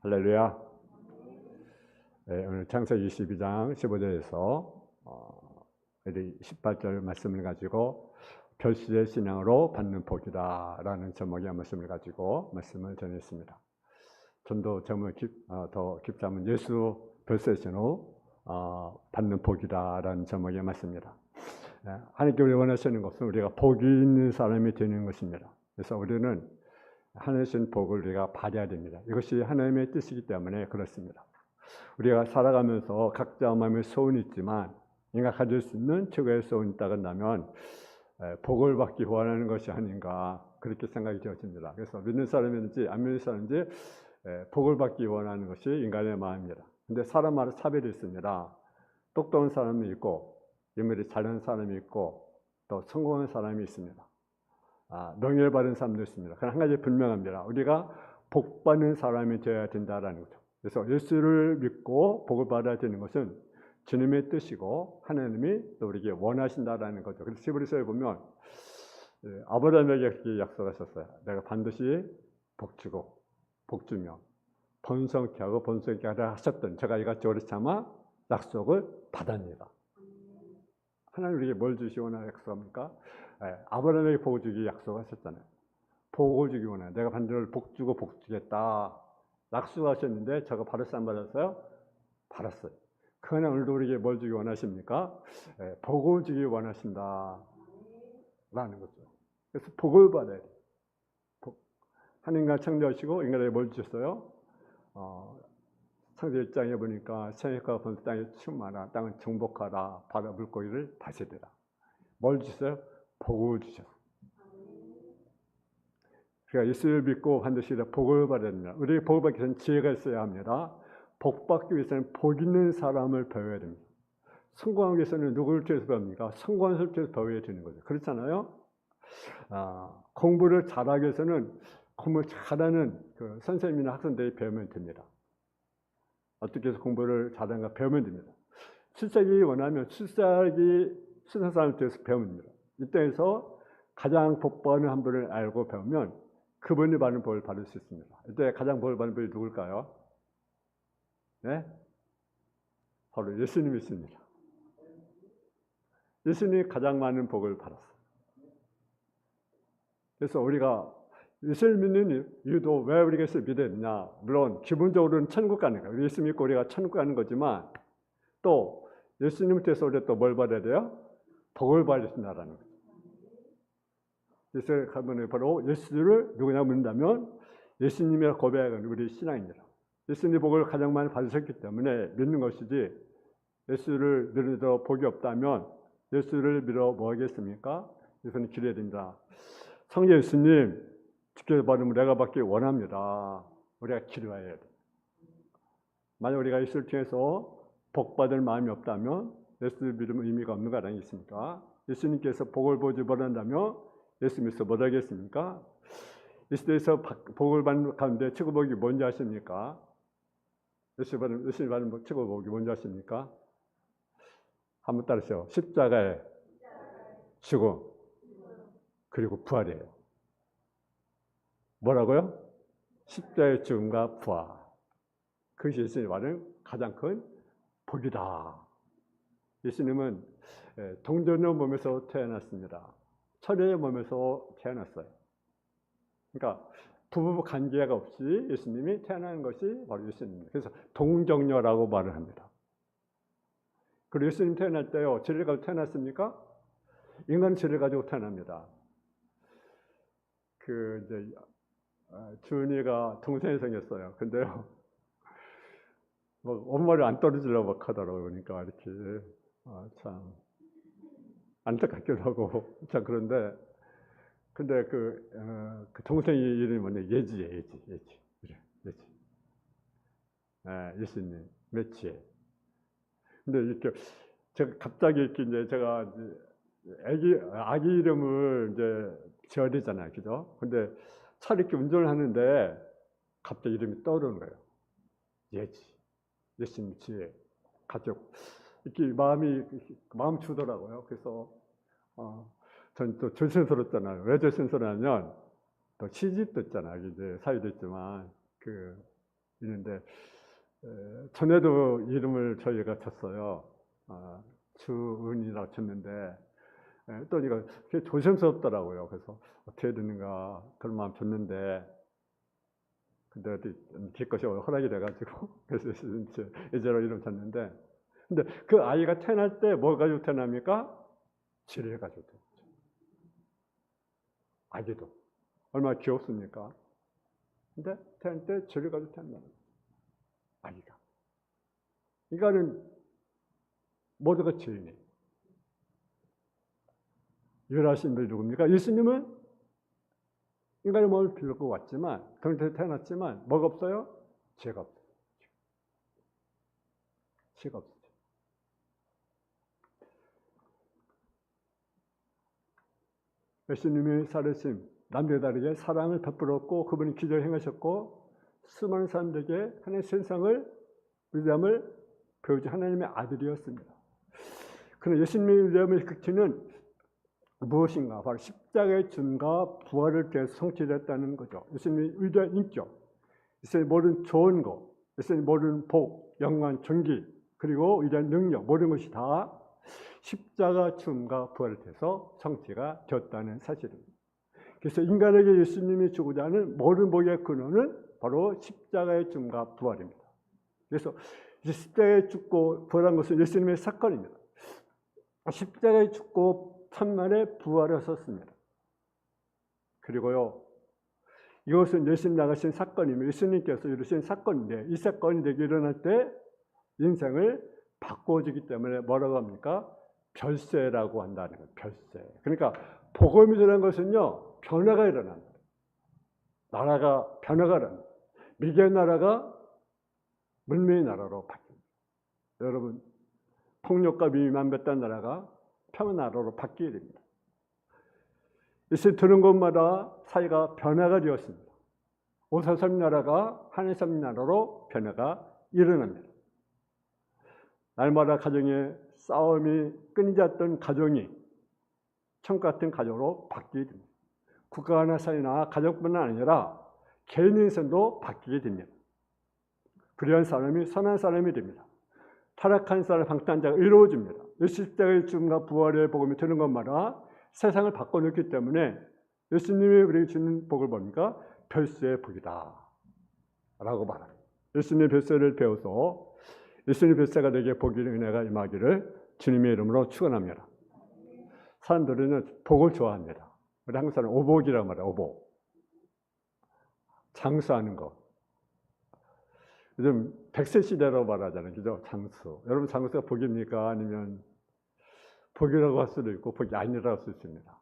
할렐루야. 네, 오늘 창세기 22장 15절에서 18절 말씀을 가지고 별수의 신앙으로 받는 복이다 라는 제목의 말씀을 가지고 말씀을 전했습니다. 전도 제목을 더 깊이 하면 예수 별수의 신으로 받는 복이다 라는 제목의 말씀입니다. 하나님께 원하시는 것은 우리가 복이 있는 사람이 되는 것입니다. 그래서 우리는 하나님의 주신 복을 우리가 받아야 됩니다. 이것이 하나님의 뜻이기 때문에 그렇습니다. 우리가 살아가면서 각자 마음에 소원이 있지만 인간 가질 수 있는 최고의 소원이 있다고 한다면 복을 받기 원하는 것이 아닌가 그렇게 생각이 되어집니다. 그래서 믿는 사람인지 안 믿는 사람인지 복을 받기 원하는 것이 인간의 마음입니다. 근데 사람마다 차별이 있습니다. 똑똑한 사람이 있고 인물이 잘하는 사람이 있고 또 성공한 사람이 있습니다. 명예를 받은 사람도 있습니다. 그러나 한 가지 분명합니다. 우리가 복 받는 사람이 되어야 된다는 거죠. 그래서 예수를 믿고 복을 받아야 되는 것은 주님의 뜻이고 하나님이 또 우리에게 원하신다는 거죠. 그래서 히브리서에 보면 아브라함에게 그렇게 약속하셨어요. 내가 반드시 복 주고 복 주며 번성케 하고 번성케 하라 하셨던 제가 이같이 참아 약속을 받았니다. 하나님 우리에게 뭘 주시오나 약속합니까? 아브라함에게 복을 주기 약속하셨잖아요. 복을 주기 원해. 내가 반드시 복 주고 복 주겠다. 약속하셨는데 저거 받았어요? 안 받았어요? 받았어요. 그러나 오늘도 우리에게 뭘 주기 원하십니까? 복을 주기 원하신다 라는 거죠. 그래서 복을 받아야 돼요. 하나님과 창조하시고 인간에게 뭘 주셨어요? 창세 1장에 보니까 생육과 번성 땅에 충만하라. 땅은 정복하라. 바다 물고기를 다스리라. 뭘 주셨어요? 복을 주셨어요. 그러니까 예수를 믿고 반드시 복을 받아야 됩니다. 우리에게 복을 받기 위해서는 지혜가 있어야 합니다. 복 받기 위해서는 복 있는 사람을 배워야 됩니다. 성공하기 위해서는 누구를 통해서 배웁니까? 성공한 사람을 통해서 배워야 되는 거죠. 그렇잖아요? 공부를 잘하기 위해서는 공부를 잘하는 그 선생님이나 학생들이 배우면 됩니다. 어떻게 해서 공부를 잘하는가 배우면 됩니다. 출세하기 원하면 출세하기 싫은 사람을 통해서 배우면 됩니다. 이때에서 가장 복 받는 한 분을 알고 배우면 그분이 받는 복을 받을 수 있습니다. 이때 가장 복을 받는 분이 누굴까요? 네? 바로 예수님이십니다. 예수님이 가장 많은 복을 받았어요. 그래서 우리가 예수를 믿는 이유도 왜 우리가 예수를 믿어야 되냐? 물론 기본적으로는 천국 가는 거예요. 예수 믿고 우리가 천국 가는 거지만 또 예수님을 통해서 우리가 또 뭘 받아야 돼요? 복을 받으신다라는 거죠. 예수를 가면 바로 예수를 누구냐 묻는다면 예수님이라 고백하는 우리 신앙입니다. 예수님 복을 가장 많이 받으셨기 때문에 믿는 것이지 예수를 믿어도 복이 없다면 예수를 믿어 뭐 하겠습니까? 예수는 기도해야 됩니다. 성령 예수님 주께서 받으면 내가 받기 원합니다. 우리가 기도해야 돼요. 만약 우리가 예수를 통해서 복 받을 마음이 없다면 예수를 믿으면 의미가 없는 거 아니겠습니까? 예수님께서 복을 보지 못한다면 예수 믿어서 못 하겠습니까? 예수님께서 복을 받는 가운데 최고 복이 뭔지 아십니까? 예수 받는 최고 복이 뭔지 아십니까? 한번 따르세요. 십자가의 죽음 그리고 부활이에요. 뭐라고요? 십자가의 죽음과 부활. 그것이 예수님이 말하는 가장 큰 복이다. 예수님은 동전의 몸에서 태어났습니다. 철의 몸에서 태어났어요. 그러니까 부부 관계가 없이 예수님이 태어나는 것이 바로 예수님입니다. 그래서 동정녀라고 말을 합니다. 그리고 예수님 태어날 때요, 죄를 가지고 태어났습니까? 인간은 죄를 가지고 태어납니다. 준이가 동생이 생겼어요. 근데요, 뭐 엄마를 안 떨어지려고 막 하더라고요. 그러니까 이렇게 참 안타깝기도 하고 참 그런데 근데 그 동생이 이름이 뭐냐? 예지예요. 예지. 예수님 매치에. 근데 이렇게 제가 갑자기 이렇게 이제 제가 아기 이름을 이제 지어야 되잖아요, 그죠? 근데 차를 이렇게 운전을 하는데 갑자기 이름이 떠오르는 거예요. 예지. 예수님 지혜. 가족. 이렇게 마음 주더라고요. 그래서 전 또 조심스럽잖아요. 왜 조심스러냐면 또 시집도 있잖아요. 이제 사유도 있지만 있는데 전에도 이름을 저희가 쳤어요. 주은이라고 쳤는데 또 이거 조심스럽더라고요. 그래서 어떻게 해야 되는가 그런 마음 줬는데 근데 제 것이 허락이 돼가지고 그래서 이제로 이름 쳤는데 근데 그 아이가 태어날 때 뭐 가지고 태어납니까? 지뢰 가지고 태어났죠. 아기도 얼마나 귀엽습니까? 근데 태어날 때 지뢰 가지고 태어난다. 아기가. 이거는 모두가 죄인이에요. 유일하신 분이 누굽니까? 예수님은 인간의 몸을 빌고 왔지만, 태어났지만, 뭐가 없어요? 죄가 없어요. 죄가 없어요. 예수님이 살으신 남들에 다르게 사랑을 베풀었고, 그분이 기적을 행하셨고, 수많은 사람들에게 하나님의 세상을, 위대함을 배우지 하나님의 아들이었습니다. 그러나 예수님의 위대함의 극치는 무엇인가? 바로 십자가의 죽음과 부활을 통해서 성취됐다는 거죠. 예수님의 위대한 인격, 예수님의 모든 좋은 것, 예수님의 모든 복, 영광, 존귀, 그리고 위대한 능력, 모든 것이 다 십자가 죽음과 부활을 통해서 성취가 되었다는 사실입니다. 그래서 인간에게 예수님이 주고자 하는 모든 복의 근원은 바로 십자가의 죽음과 부활입니다. 그래서 십자가에 죽고 부활한 것은 예수님의 사건입니다. 십자가에 죽고 천만에 부활하셨습니다. 그리고요, 이것은 예수님 나가신 사건이며 예수님께서 이루신 사건인데 이 사건이 내게 일어날 때 인생을 바꿔주기 때문에 뭐라고 합니까? 별세라고 한다는 거예요. 별세. 그러니까 복음이 일어난 것은요, 변화가 일어납니다. 나라가 변화가 일어납니다. 미개의 나라가 문명의 나라로 바뀝니다. 여러분, 폭력과 미움만 뱉던 나라가 평화 나라로 바뀌게 됩니다. 이제 드는 곳마다 사회가 변화가 되었습니다. 오사삼 나라가 하늘삼 나라로 변화가 일어납니다. 날마다 가정에 싸움이 끊이지 않던 가정이 천국 같은 가정으로 바뀌게 됩니다. 국가나 사회나 가족뿐만 아니라 개인의 인생도 바뀌게 됩니다. 불의한 사람이 선한 사람이 됩니다. 타락한 사람 방탄자가 이루어집니다. 십자가의 죽음과 부활의 복음이 되는 것마다 세상을 바꿔놓기 때문에 예수님이 우리에게 주는 복을 보니까 별세의 복이다 라고 말합니다. 예수님의 별세를 배워서 예수님의 별세가 내게 복이 은혜가 임하기를 주님의 이름으로 축원합니다. 사람들은 복을 좋아합니다. 우리 한국 사람은 오복이라고 말해요. 오복. 장수하는 거. 요즘 100세 시대라고 말하잖아요. 그죠? 장수. 여러분 장수가 복입니까? 아니면 복이라고 할 수도 있고 복이 아니라고 할 수 있습니다.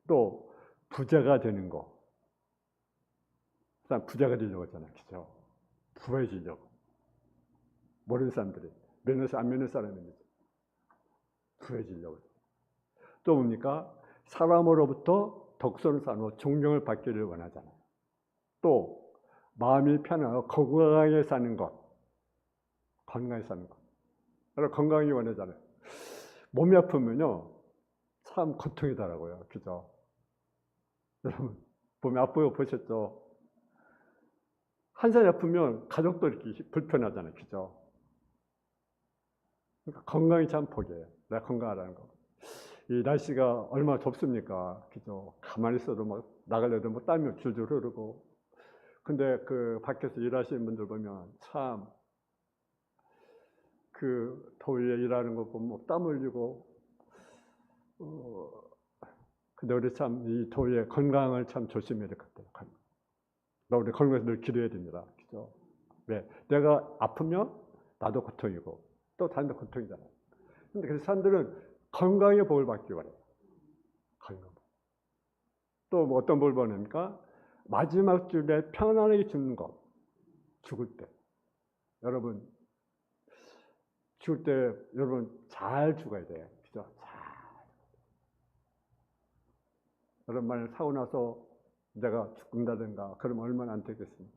또 부자가 되는 거. 부자가 되려고 하잖아요. 그죠? 부해지려고. 모르는 사람들이. 면에서 안 면는 사람입니다. 부해지려고. 또 뭡니까? 사람으로부터 덕선을 쌓고 존경을 받기를 원하잖아요. 또 마음이 편하고 건강하게 사는 것. 건강하게 사는 것. 여러분 건강하게 원하잖아요. 몸이 아프면요. 참 고통이더라고요. 그죠? 여러분 몸이 아프고 보셨죠? 한 살이 아프면 가족도 이렇게 불편하잖아요. 그죠? 그러니까 건강이 참 복이에요. 내가 건강하다는 거. 이 날씨가 얼마나 덥습니까? 그죠? 가만히 있어도 막 나가려도 뭐 땀이 줄줄 흐르고. 근데 그 밖에서 일하시는 분들 보면 참 그 더위에 일하는 거 보면 땀 흘리고, 근데 우리 참 이 더위에 건강을 참 조심해야 될 것 같아요. 우리 건강에서 늘 기도해야 됩니다. 그죠? 왜? 내가 아프면 나도 고통이고, 또 다른 데 고통이잖아요. 근데 그래서 사람들은 건강의 복을 받기 원해요. 건강. 또 뭐 어떤 복을 받습니까? 마지막 주에 편안하게 죽는 것. 죽을 때. 여러분, 죽을 때 여러분 잘 죽어야 돼요. 그죠? 잘. 여러분 만약 사고 나서 내가 죽는다든가 그러면 얼마나 안 되겠습니까?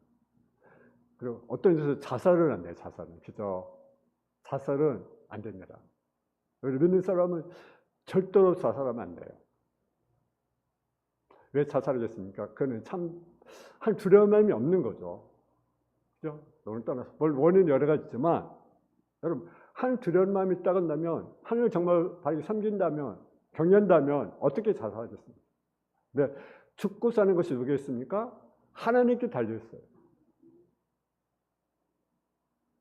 그리고 어떤 데서 자살은 안 돼요. 자살은. 그죠? 자살은 안 됩니다. 우리 믿는 사람은 절대로 자살하면 안 돼요. 왜 자살하겠습니까? 그거는 참 한 두려움이 없는 거죠. 그죠? 돈을 떠나서. 원인은 여러 가지 있지만, 여러분, 하늘 두려운 마음이 있다면, 하늘을 정말 바르게 섬긴다면, 경외한다면, 어떻게 자살하겠습니까? 네, 죽고 사는 것이 누구에 있습니까? 하나님께 달려있어요.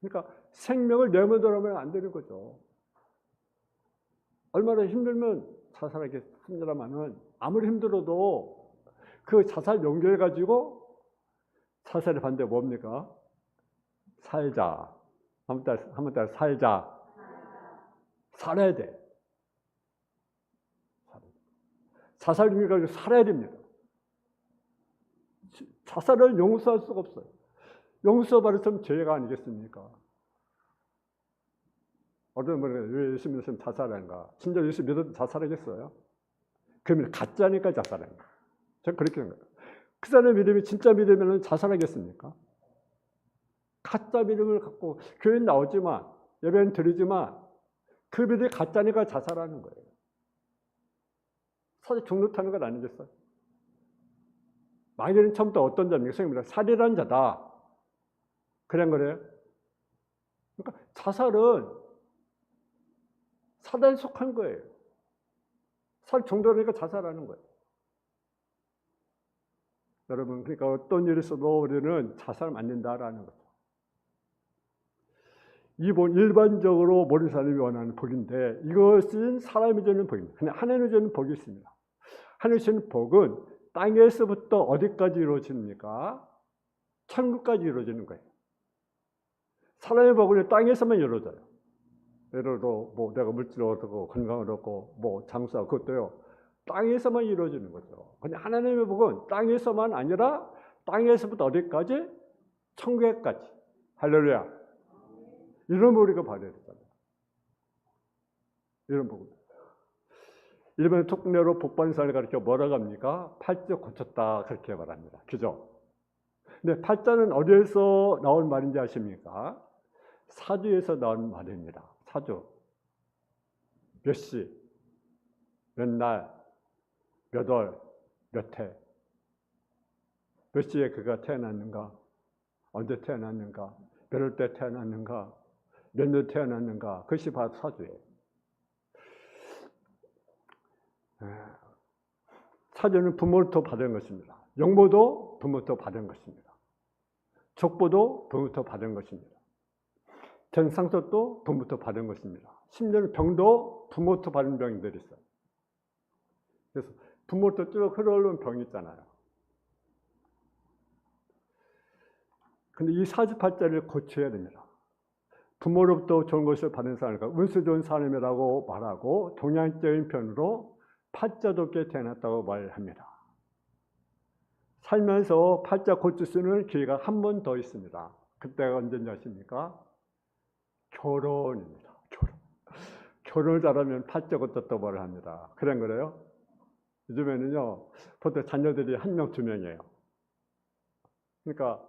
그러니까 생명을 내모들어면 안 되는 거죠. 얼마나 힘들면 자살하겠습니다만은, 아무리 힘들어도 그 자살 용기해가지고 자살의 반대 뭡니까? 살자. 한번 따라 살자. 살아야 돼. 자살 용기 가지고 살아야 됩니다. 자살을 용서할 수가 없어요. 용서받았으면 죄가 아니겠습니까? 어떤 분은 왜 예수 믿으면 자살하는가? 진짜 예수 믿어도 자살하겠어요? 그러면 가짜니까 자살하는 거예요. 저는 그렇게 생각해요. 그 사람의 믿음이 진짜 믿으면 자살하겠습니까? 가짜 믿음을 갖고 교회는 나오지만, 예배는 드리지만 그 믿음이 가짜니까 자살하는 거예요. 사실 종로타는 건 아니겠어요? 마귀는 처음부터 어떤 자입니까? 성경입니다. 살인한 자다. 그런 거래요. 그러니까 자살은 사단에 속한 거예요. 살 정도니까 자살하는 거예요. 여러분, 그러니까 어떤 일이 있어도 우리는 자살하면 안 된다라는 거죠. 일반적으로 모든 사람이 원하는 복인데, 이것은 사람이 주는 복입니다. 근데 하나님이 주는 복이 있습니다. 하나님이 주는 복은 땅에서부터 어디까지 이루어집니까? 천국까지 이루어지는 거예요. 사람의 복은 땅에서만 이루어져요. 예를 들어 뭐 내가 물질을 얻고 건강을 얻고 뭐 장사, 그것도요 땅에서만 이루어지는 거죠. 근데 하나님의 복은 땅에서만 아니라 땅에서부터 어디까지? 천국에까지. 할렐루야. 이런 복 우리가 받아야 되잖아요. 이런 복. 일본의 통례로 복 받는 사람을 가르쳐 뭐라고 합니까? 팔자 고쳤다 그렇게 말합니다. 그죠? 근데 팔자는 어디에서 나온 말인지 아십니까? 사주에서 나온 말입니다. 사주. 몇 시, 몇 날, 몇 월, 몇 해. 몇 시에 그가 태어났는가? 언제 태어났는가? 몇 월 때 태어났는가? 몇 년 태어났는가? 그것이 바로 사주예요. 사주는 부모로부터 받은 것입니다. 영모도 부모로부터 받은 것입니다. 족보도 부모로부터 받은 것입니다. 전상석도 부모로부터 받은 것입니다. 심지어는 병도 부모로부터 받은 병들이 있어요. 그래서 부모로부터 쭉 흘러오는 병이 있잖아요. 근데 이 사주팔자를 고쳐야 됩니다. 부모로부터 좋은 것을 받은 사람과 운수 좋은 사람이라고 말하고 동양적인 편으로 팔자 좋게 태어났다고 말합니다. 살면서 팔자 고칠 수 있는 기회가 한 번 더 있습니다. 그때가 언제인지 아십니까? 결혼입니다. 결혼을 잘하면 팔자 고쳤다고 말을 합니다. 그런 거래요? 요즘에는요, 보통 자녀들이 1명, 2명이에요. 그러니까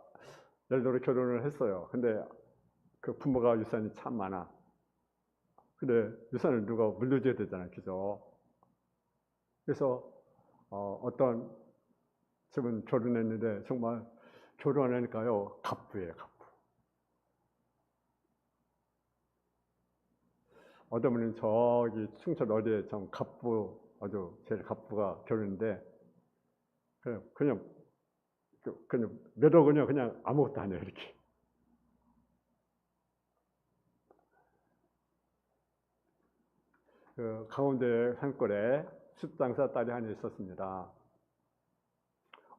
예를 들어 결혼을 했어요. 근데 그 부모가 유산이 참 많아. 근데 유산을 누가 물려줘야 되잖아요. 그죠? 그래서 어떤 집은 결혼했는데 정말 결혼하니까요, 갑부예요, 갑부. 어떤 분은 저기 충청 어디에 좀 갑부, 아주 제일 갑부가 결혼인데 그냥 몇 억은요 그냥 아무것도 안 해요, 이렇게. 그 강원도 산골에 숯장사 딸이 하나 있었습니다.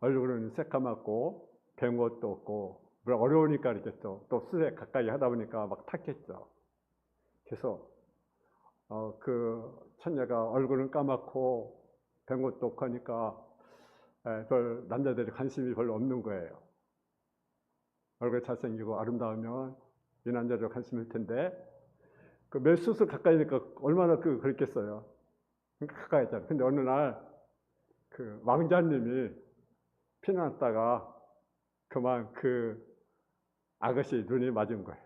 얼굴은 새까맣고 배운 것도 없고 어려우니까 이렇게 또 숯에 가까이 하다 보니까 막 탔겠죠. 그래서 그 처녀가 얼굴은 까맣고 배운 것도 없고 하니까 별 남자들이 관심이 별로 없는 거예요. 얼굴이 잘생기고 아름다우면 이 남자들 관심일 텐데 그 멜숫을 가까이니까 얼마나 그랬겠어요. 그러니까 가까이 했잖아요. 근데 어느 날 그 왕자님이 피났다가 그만 그 아가씨 눈이 맞은 거예요.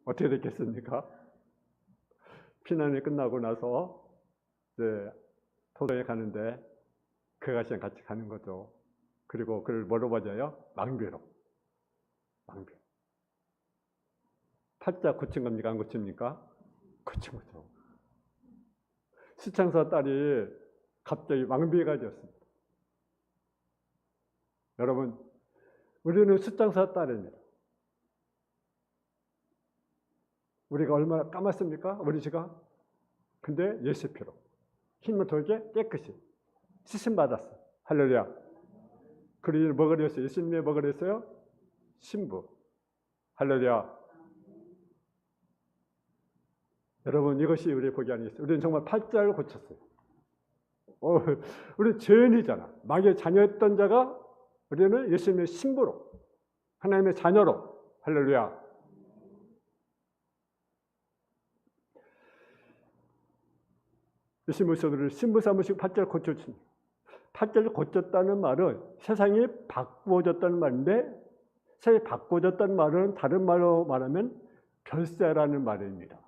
어떻게 됐겠습니까? 피난이 끝나고 나서 이제 도성에 가는데 그 아가씨랑 같이 가는 거죠. 그리고 그를 뭐로 맞아요? 망배로. 왕비. 팔자 고친 겁니까? 안 고칩니까? 고친 거죠. 수창사 딸이 갑자기 왕비가 되었습니다. 여러분, 우리는 수창사 딸입니다. 우리가 얼마나 까맣습니까? 우리 지가. 근데 예수 피로 힘을 돌게 깨끗이 씻음 받았어. 할렐루야. 그리고 뭐가 되었어요? 예수님의 뭐가 되었어요? 신부. 할렐루야. 여러분, 이것이 우리의 복이 아니겠어요? 우리는 정말 팔자를 고쳤어요. 우리 죄인이잖아. 마귀의 자녀였던 자가 우리는 예수님의 신부로, 하나님의 자녀로. 할렐루야. 예수님께서 우리를 신부 삼으시고 팔자를 고쳤습니다. 팔자를 고쳤다는 말은 세상이 바꾸어졌다는 말인데, 세상이 바꾸어졌다는 말은 다른 말로 말하면 별세라는 말입니다.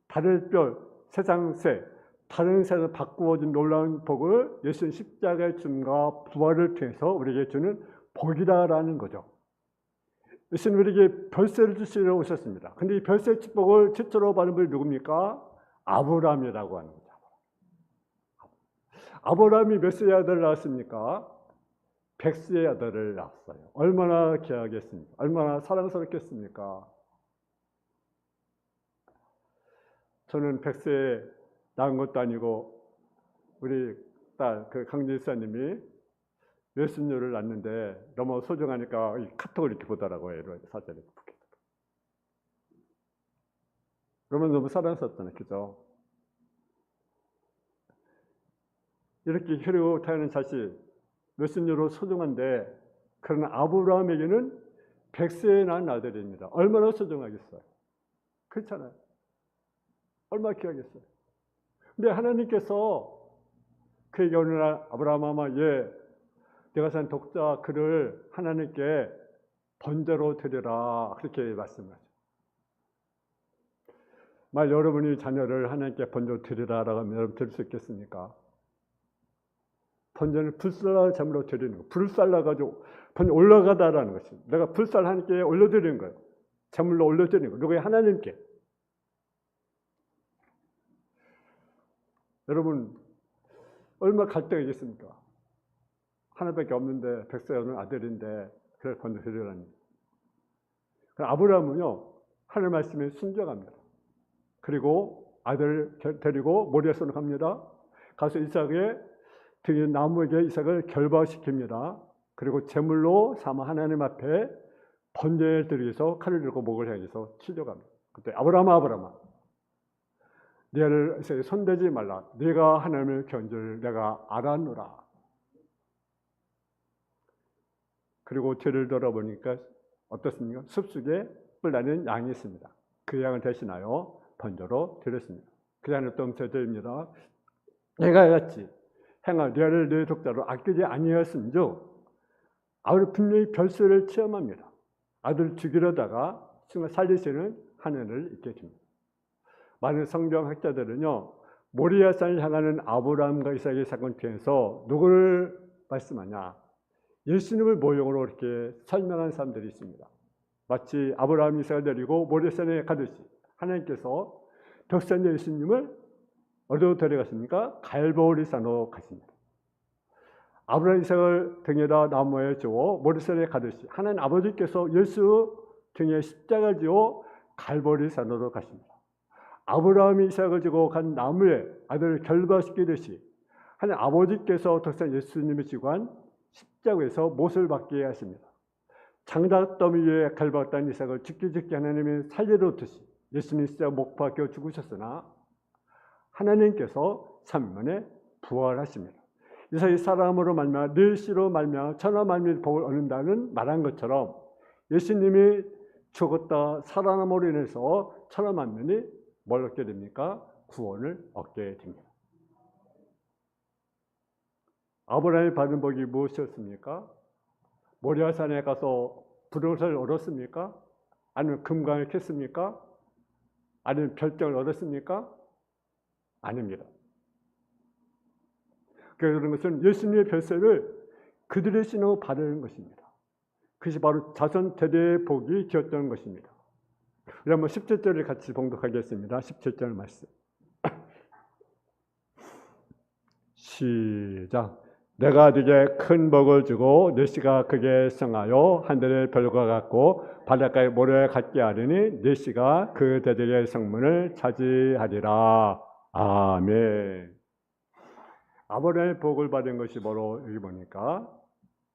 다른 별, 세상세, 다른 세상을 바꾸어진 놀라운 복을 예수님 십자가의 죽음과 부활을 통해서 우리에게 주는 복이다라는 거죠. 예수님 우리에게 별세를 주시러 오셨습니다. 근데 이 별세의 축복을 최초로 받은 분이 누굽니까? 아브라함이라고 하는 거죠. 아브라함이 몇 세의 아들을 낳았습니까? 100세의 아들을 낳았어요. 얼마나 귀하겠습니까? 얼마나 사랑스럽겠습니까? 저는 100세에 낳은 것도 아니고 우리 딸 그 강지사님이 예수님을 낳는데 너무 소중하니까 이 카톡을 이렇게 보더라고요. 사진을. 그러면 너무 사랑스럽잖아요. 그죠? 이렇게 흐르고 타는 자식 예수님으로 소중한데, 그러나 아브라함에게는 100세에 낳은 아들입니다. 얼마나 소중하겠어요? 그렇잖아요. 얼마나 귀하겠어요. 근데 하나님께서 그에게 어느 날 아브라함아, 내가 산 독자 그를 하나님께 번제로 드리라, 그렇게 말씀하죠. 말 여러분이 자녀를 하나님께 번제로 드리라라고 하면 여러분 드릴 수 있겠습니까? 번제는 불살라 제물로 드리는 거. 불을 살라가지고 번제 올라가다라는 것이. 내가 불살 하나님께 올려드리는 거예요. 제물로 올려드리는 거. 누구의? 하나님께. 여러분, 얼마나 갈등이 있겠습니까? 하나밖에 없는데 100세 없는 아들인데 그걸 번제 드리라니. 아브라함은요, 하나님 말씀에 순종합니다. 그리고 아들을 데리고 모리아산으로 갑니다. 가서 이삭의 등에 나무에게 이삭을 결박시킵니다. 그리고 제물로 삼아 하나님 앞에 번제를 드리기 위해서 칼을 들고 목을 향해서 치려갑니다. 그때 아브라함아, 너를 손대지 말라. 네가 하나님을 견줄 내가 알았노라. 그리고 뒤를 돌아보니까 어떻습니까? 숲속에 뿔나는 양이 있습니다. 그 양을 대신하여 번제로 드렸습니다. 그 양은 어떤 제도입니다. 내가 같이 행하 너를 내 독자로 아끼지 아니하였음즉, 아들 분명히 별세를 체험합니다. 아들 죽이려다가 순간 살리시는 하늘을 있게 됩니다. 많은 성경학자들은요, 모리아산을 향하는 아브라함과 이삭의 사건 통해서 누구를 말씀하냐? 예수님을 모형으로 이렇게 설명한 사람들이 있습니다. 마치 아브라함 이삭을 데리고 모리아산에 가듯이 하나님께서 독생자 예수님을 어디로 데려갔습니까? 갈보리산으로 가십니다. 아브라함 이삭을 등에다 나무에 지워 모리아산에 가듯이 하나님 아버지께서 예수 등에 십자가를 지워 갈보리산으로 가십니다. 아브라함이 이삭을 지고 간 나무에 아들을 결박시키듯이 하나님 아버지께서 독생자 예수님을 지고 한 십자가에서 못을 받게 하십니다. 장작더미 위에 갈박단 이삭을 죽기 하나님이 살려놓듯이 예수님이 십자가 못 박혀 죽으셨으나 하나님께서 3일 만에 부활하십니다. 이삭이 사람으로 말미암아 네 씨로 말미암아 천하 만민의 복을 얻는다는 말한 것처럼 예수님이 죽었다 살아남으로 인해서 천하 만민이 뭘 얻게 됩니까? 구원을 얻게 됩니다. 아브라함이 받은 복이 무엇이었습니까? 모리아산에 가서 부동산을 얻었습니까? 아니면 금강을 캤습니까? 아니면 별장을 얻었습니까? 아닙니다. 그런 것은 예수님의 별세를 그들의 신으로 받은 것입니다. 그것이 바로 자손 대대의 복이 되었던 것입니다. 우리 한번 17절을 같이 봉독하겠습니다. 17절 말씀. 시작. 내가 네게 큰 복을 주고 네 씨가 크게 성하여 하늘의 별과 같고 바닷가의 모래 같게 하리니 네 씨가 그 대대의 성문을 차지하리라. 아멘. 아브라함의 복을 받은 것이 바로 여기 보니까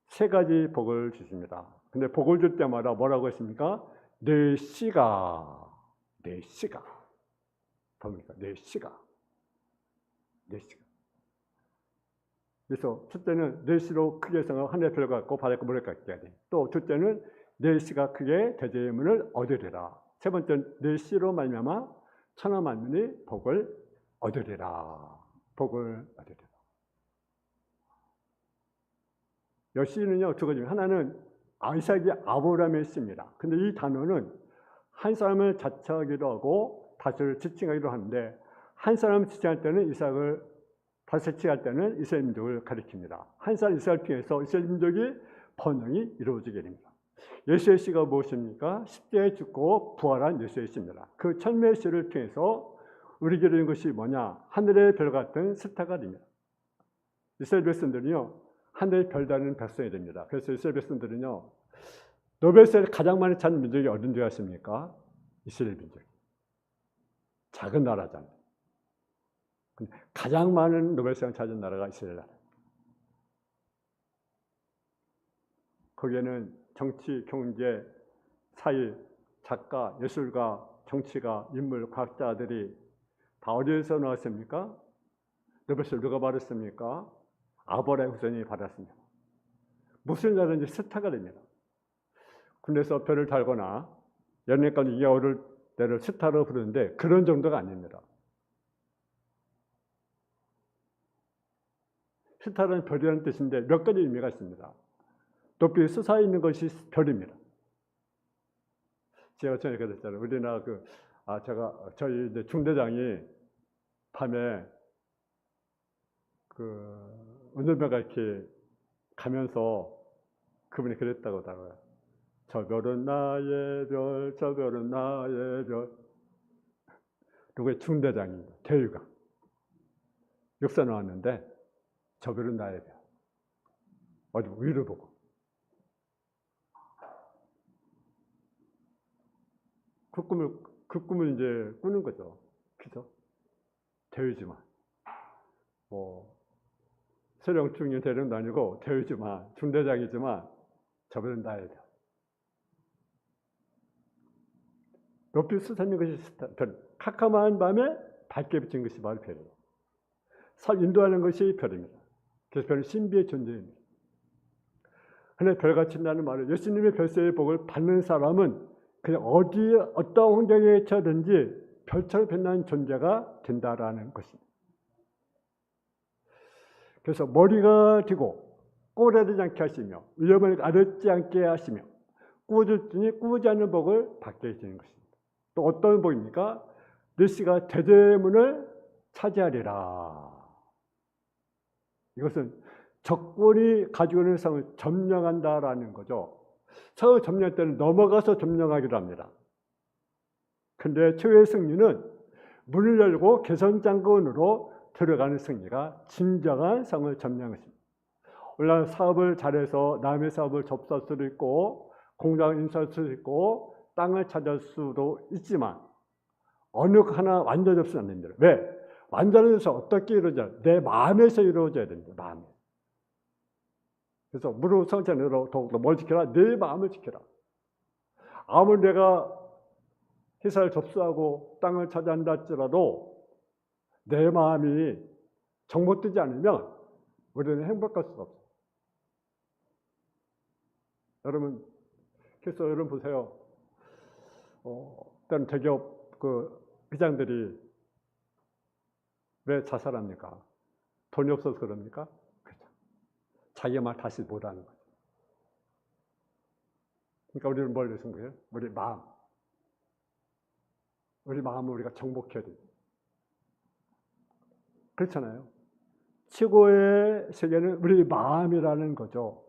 세 가지 복을 주십니다. 근데 복을 줄 때마다 뭐라고 했습니까? 네 씨가 뭡니까? 네 씨가. 그래서 첫째는 네 씨로 크게 성하여 하늘의 별과 같고 바닷가 모래 같게 하리. 또 둘째는 네 씨가 크게 대대의 문을 얻으리라. 세 번째는 네 씨로 말미암아 천하 만민이 복을 얻으리라. 이 씨는요, 두 가지. 하나는 이삭이 아브라함의 씨입니다. 근데 이 단어는 한 사람을 자처하기도 하고 다수를 지칭하기도 하는데, 한 사람을 지칭할 때는 이삭을, 다수를 지칭할 때는 이스라엘 민족을 가리킵니다. 한 사람 이삭을 통해서 이스라엘 민족이 번영이 이루어지게 됩니다. 예수의 씨가 무엇입니까? 십자가에 죽고 부활한 예수의 씨입니다. 그 천매의 씨를 통해서 우리에게 되는 것이 뭐냐? 하늘의 별 같은 스타가 됩니다. 이스라엘 백성들은요, 하늘의 별 다는 백성이 됩니다. 그래서 이스라엘 백성들은요, 노벨상을 가장 많이 찾는 민족이 어딘 줄 아십니까? 이스라엘 민족. 작은 나라잖아요. 가장 많은 노벨상을 찾은 나라가 이스라엘 나라. 거기에는 정치, 경제, 사회, 작가, 예술가, 정치가, 인물, 과학자들이 다 어디에서 나왔습니까? 노벨상 누가 받았습니까? 아브라함 후손이 받았습니다. 무슨 나라든지 스타가 됩니다. 군대에서 별을 달거나 연예까지 이게 어릴 때를 스타로 부르는데 그런 정도가 아닙니다. 스타는 별이라는 뜻인데 몇 가지 의미가 있습니다. 높이 솟아 있는 것이 별입니다. 제가 전에 그랬잖아요. 우리나라 저희 이제 중대장이 밤에 운전병가 이렇게 가면서 그분이 그랬다고 하더라고요. 저 별은 나의 별, 저 별은 나의 별. 누구의 중대장입니다. 대위가. 육사 나왔는데 저 별은 나의 별. 어디 위로 보고. 그 꿈을 이제 꾸는 거죠. 그죠? 대위지만. 세령충이 대령도 아니고 대위지만, 중대장이지만 저 별은 나의 별. 높이 솟아있는 것이 별. 캄캄한 밤에 밝게 비친 것이 바로 별이에요. 인도하는 것이 별입니다. 그래서 별은 신비의 존재입니다. 그런데 별같이라는 말은 예수님의 별세의 복을 받는 사람은 그냥 어떤 환경에 처하든지 별처럼 빛나는 존재가 된다라는 것입니다. 그래서 머리가 되고 꼬라지지 않게 하시며 위험을 가르지 않게 하시며 꾸어질지니 꾸어지 않는 복을 받게 해주는 것입니다. 또 어떤 복입니까? 네 씨가 대대문을 차지하리라. 이것은 적군이 가지고 있는 성을 점령한다라는 거죠. 성을 점령할 때는 넘어가서 점령하기도 합니다. 근데 최후의 승리는 문을 열고 개선장군으로 들어가는 승리가 진정한 성을 점령하는 것입니다. 물론 사업을 잘해서 남의 사업을 접수할 수도 있고 공장을 인수할 수도 있고 땅을 찾을 수도 있지만 어느 하나 완전히 없으면 안 됩니다. 왜? 완전해서 어떻게 이루어져요? 내 마음에서 이루어져야 됩니다. 마음에. 그래서 무릇 성찬으로 더욱더 뭘 지켜라? 내 마음을 지켜라. 아무리 내가 회사를 접수하고 땅을 차지한다 할지라도 내 마음이 정복되지 않으면 우리는 행복할 수가 없어요. 그래서 여러분 보세요. 어떤 대기업 회장들이 왜 자살합니까? 돈이 없어서 그럽니까? 그렇죠. 자기 말 다시 못하는 거죠. 그러니까 우리는 뭘 내신 거예요? 우리 마음을 우리가 정복해야 돼요. 그렇잖아요. 최고의 세계는 우리 마음이라는 거죠.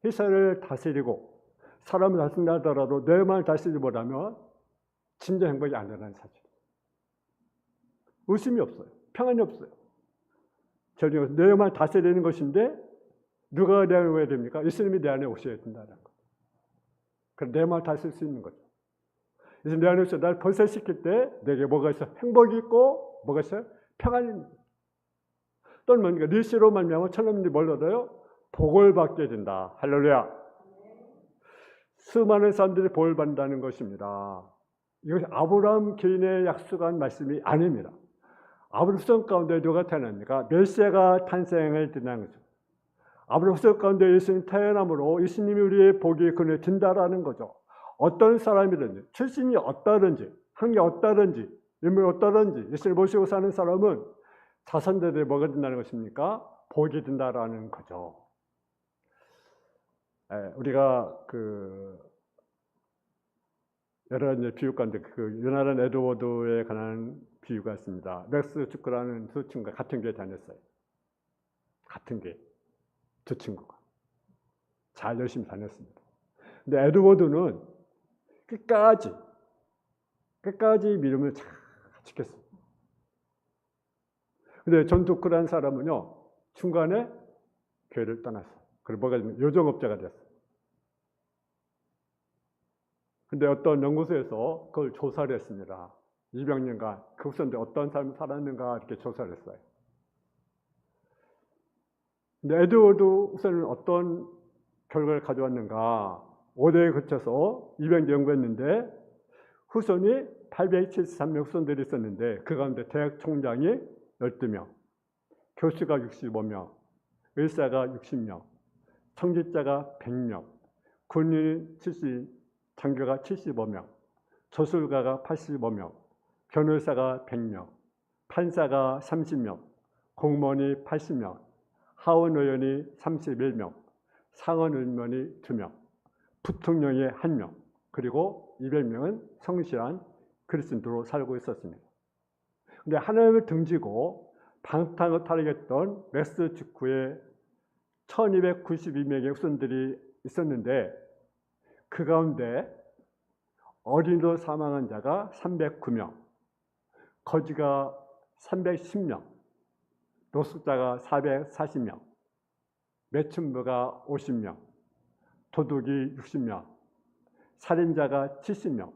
회사를 다스리고 사람을 다스린다 하더라도 내 마음을 다스리지 못하면 진정 행복이 안 되는 사실. 의심이 없어요. 평안이 없어요. 결국 내 마음을 다스리는 것인데 누가 내 안에 오야 됩니까? 예수님이 내 안에 오셔야 된다는 거예요. 그럼 내 마음을 다스릴 수 있는 거죠. 그래서 내 안에 오셔서 나를 번성시킬 때 내게 뭐가 있어? 행복이 있고 뭐가 있어요? 평안이 있는 거예요. 또는 뭡니까? 릴시로 말미암아 천사님들이 뭘 얻어요? 복을 받게 된다. 할렐루야. 수많은 사람들이 복을 받는다는 것입니다. 이것이 아브라함 개인의 약속한 말씀이 아닙니다. 아브라함 후손 가운데 누가 태어납니까? 메시아가 탄생을 된다는 거죠. 아브라함 후손 가운데 예수님 태어남으로 예수님이 우리의 복이 그네 든다라는 거죠. 어떤 사람이든지 출신이 어떠든지 학력이 어떠든지 인물이 어떠든지 예수님을 모시고 사는 사람은 자손들이 뭐가 된다는 것입니까? 복이 된다라는 거죠. 우리가 여러 가지 비유 가운데 유나란 에드워드에 관한 비유가 있습니다. 맥스 주크라는 두 친구가 같은 교회 다녔어요. 같은 교회 두 친구가 잘 열심히 다녔습니다. 근데 에드워드는 끝까지 믿음을 잘 지켰어요. 근데 존 두크라는 사람은요 중간에 교회를 떠났어요. 그리고 뭐가 되면 요정업자가 됐어요. 근데 어떤 연구소에서 그걸 조사를 했습니다. 200년간 그 후손들 어떤 삶을 살았는가 이렇게 조사를 했어요. 근데 에드워드 후손은 어떤 결과를 가져왔는가 5대에 거쳐서 200년 연구했는데 후손이 873명 후손들이 있었는데 그 가운데 대학 총장이 12명, 교수가 65명, 의사가 60명, 청지자가 100명, 군인 70, 장교가 75명, 조술가가 85명, 변호사가 100명, 판사가 30명, 공무원이 80명, 하원의원이 31명, 상원의원이 2명, 부통령이 1명, 그리고 200명은 성실한 그리스도로 살고 있었습니다. 그런데 하나님을 등지고 방탕을 타락했던 맥스 주크의 1292명의 후손들이 있었는데 그 가운데 어린이로 사망한 자가 309명, 거지가 310명, 노숙자가 440명, 매춘부가 50명, 도둑이 60명, 살인자가 70명,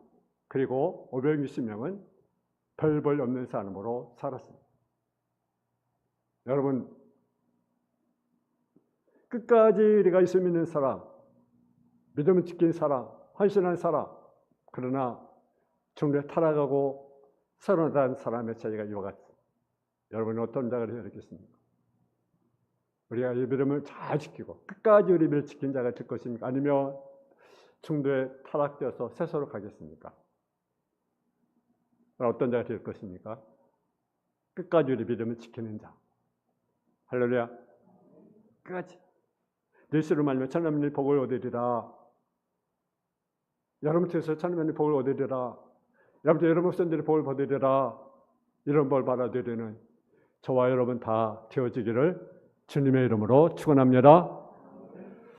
그리고 560명은 별 볼 없는 사람으로 살았습니다. 여러분, 끝까지 우리가 예수 믿는 사람, 믿음을 지킨 사람, 헌신한 사람, 그러나 중도에 타락하고 서론한 사람의 차이가 이와 같습니다. 여러분은 어떤 자가 되겠습니까? 우리가 이 믿음을 잘 지키고 끝까지 우리 믿음을 지킨 자가 될 것입니까? 아니면 중도에 타락되어서 세소로 가겠습니까? 어떤 자가 될 것입니까? 끝까지 우리 믿음을 지키는 자. 할렐루야. 끝까지. 예수로 말미암아 천하만민이 복을 얻으리라. 여러분 통해서 천하만민이 복을 얻으리라. 여러분 후손들이 복을 받으리라. 이런 복 받아들이는 저와 여러분 다 되어지기를 주님의 이름으로 축원합니다.